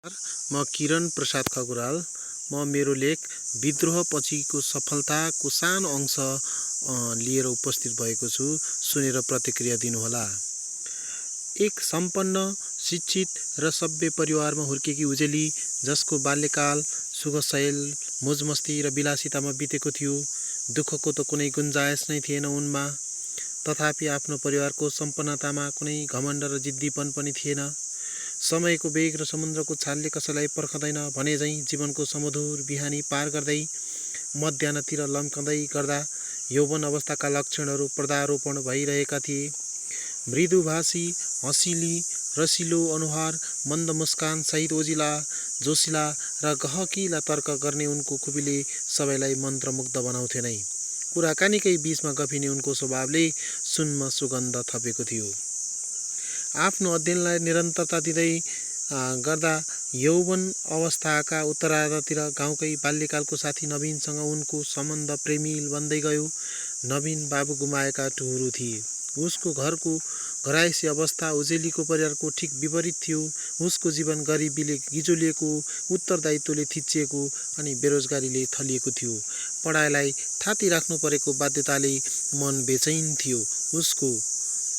म किरण प्रसाद खकुराल। म मेरो लेख विद्रोह पछिको सफलताको सानो अंश लिएर उपस्थित भएको छु। सुनेर प्रतिक्रिया दिनुहोला। एक सम्पन्न, शिक्षित र सभ्य परिवारमा हुर्केकी उजेली, जसको बाल्यकाल सुखशैल, मोजमस्ती र विलासितामा बितेको थियो। दुःखको त कुनै गुन्जायस नै थिएन उनमा। तथापि आफ्नो परिवारको सम्पन्नतामा कुनै घमण्ड र जिद्दीपन पनि थिएन। समयको वेग र समुद्रको छालले कसैलाई पर्खदैन भने झैँ जीवनको समधुर बिहानी पार गर्दै मध्याह्नतिर लम्कँदै गर्दा यौवन अवस्थाका लक्षणहरू पर्दारोपण भइरहेका थिए। मृदुभाषी, हँसिली, रसिलो अनुहार, मन्द मुस्कान सहित ओजिला, जोसिला र गहकिला तर्क गर्ने उनको खुबीले सबैलाई मन्त्रमुग्ध बनाउँथे नै। कुराकानीकै बीचमा गफिने उनको स्वभावले सुनमा सुगन्ध थपेको थियो। आफ्नो अध्ययनलाई निरन्तरता दिँदै गर्दा यौवन अवस्थाका उत्तरार्धतिर गाउँकै बाल्यकालको साथी नवीनसँग उनको सम्बन्ध प्रेमिल बन्दै गयो। नवीन बाबु गुमाएका टुहुरु थिए। उसको घरको घरायसी अवस्था उजेलीको परिवारको ठिक विपरीत थियो। उसको जीवन गरिबीले गिजोलिएको, उत्तरदायित्वले थिचिएको अनि बेरोजगारीले थलिएको थियो। पढाइलाई थाती राख्नु परेको बाध्यताले मन बेचैन थियो। उसको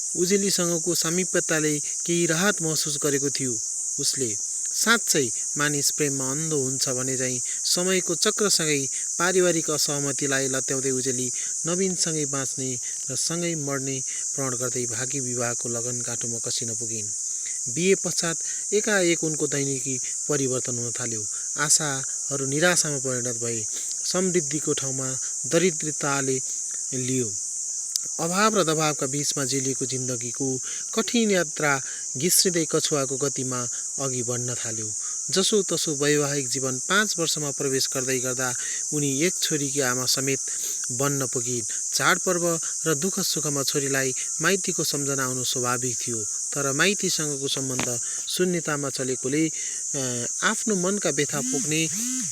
उजेलीसँगको सामिप्यताले केही राहत महसुस गरेको थियो। उसले साँच्चै मानिस प्रेममा अन्ध हुन्छ भने झैँ समयको चक्रसँगै पारिवारिक असहमतिलाई लत्याउँदै उजेली नवीनसँगै बाँच्ने र सँगै मर्ने प्रण गर्दै भागी विवाहको लगन गाँठोमा कसिन पुगिन्। बिहे पश्चात एकाएक उनको दैनिकी परिवर्तन हुन थाल्यो। आशाहरू निराशामा परिणत भए। समृद्धिको ठाउँमा दरिद्रताले लियो। अभाव र दबावका बीचमा जेलिएको जिन्दगीको कठिन यात्रा घिस्रिँदै कछुवाको गतिमा अघि बढ्न थाल्यो। जसो तसो वैवाहिक जीवन 5 वर्षमा प्रवेश गर्दै गर्दा उनी एक छोरीकी आमा समेत बन्न पुगिन्। चाडपर्व र दुःख सुखमा छोरीलाई माइतीको सम्झना आउनु स्वाभाविक थियो। तर माइतीसँगको सम्बन्ध शून्यतामा चलेकोले आफ्नो मनका व्यथा पोख्ने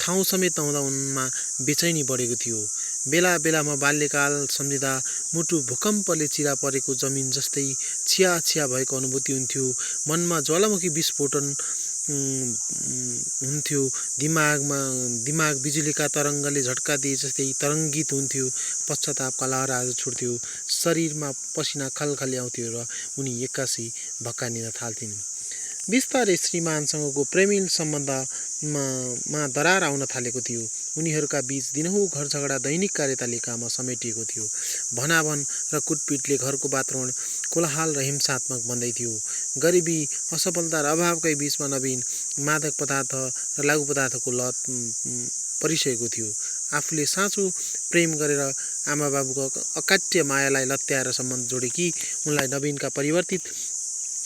ठाउँ समेत नहुँदा उनमा बेचैनी बढेको थियो। बेला बेलामा बाल्यकाल सम्झिँदा मुटु भूकम्पले चिरा परेको जमिन जस्तै छिया छिया भएको अनुभूति हुन्थ्यो। मनमा ज्वालामुखी विस्फोटन हुन्थ्यो। दिमाग बिजुलीका तरङ्गले झट्का दिए जस्तै तरङ्गित हुन्थ्यो। पश्चातापका लहराहरू छुट्थ्यो। शरीरमा पसिना खलखली आउँथ्यो र उनी एक्कासी भक्कानिन थाल्थिन्। बिस्तारै श्रीमानसँगको प्रेमिल सम्बन्धमा दरार आउन थालेको थियो। उनीहरूका बीच दिनहुँ घर झगडा दैनिक कार्यतालिकामा समेटिएको थियो। भनाभन र कुटपिटले घरको वातावरण कोलाहल र हिंसात्मक बन्दै थियो। गरिबी, असफलता र अभावकै बीचमा नवीन मादक पदार्थ र लागु पदार्थको लत परिसकेको थियो। आफूले साँचो प्रेम गरेर आमा बाबुको अकाट्य मायालाई लत्याएर सम्बन्ध जोडेकी उनलाई नवीनका परिवर्तित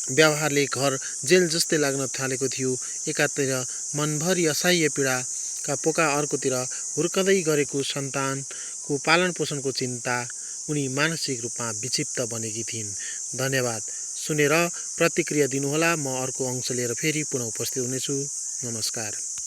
व्यवहारले घर जेल जस्तै लाग्न थालेको थियो। एकातिर मनभरि असह्य पीडाका पोका, अर्कोतिर हुर्कँदै गरेको सन्तानको पालन पोषणको चिन्ता। उनी मानसिक रूपमा विक्षिप्त बनेकी थिइन्। धन्यवाद। सुनेर प्रतिक्रिया दिनुहोला। म अर्को अंश लिएर फेरि पुनः उपस्थित हुनेछु। नमस्कार।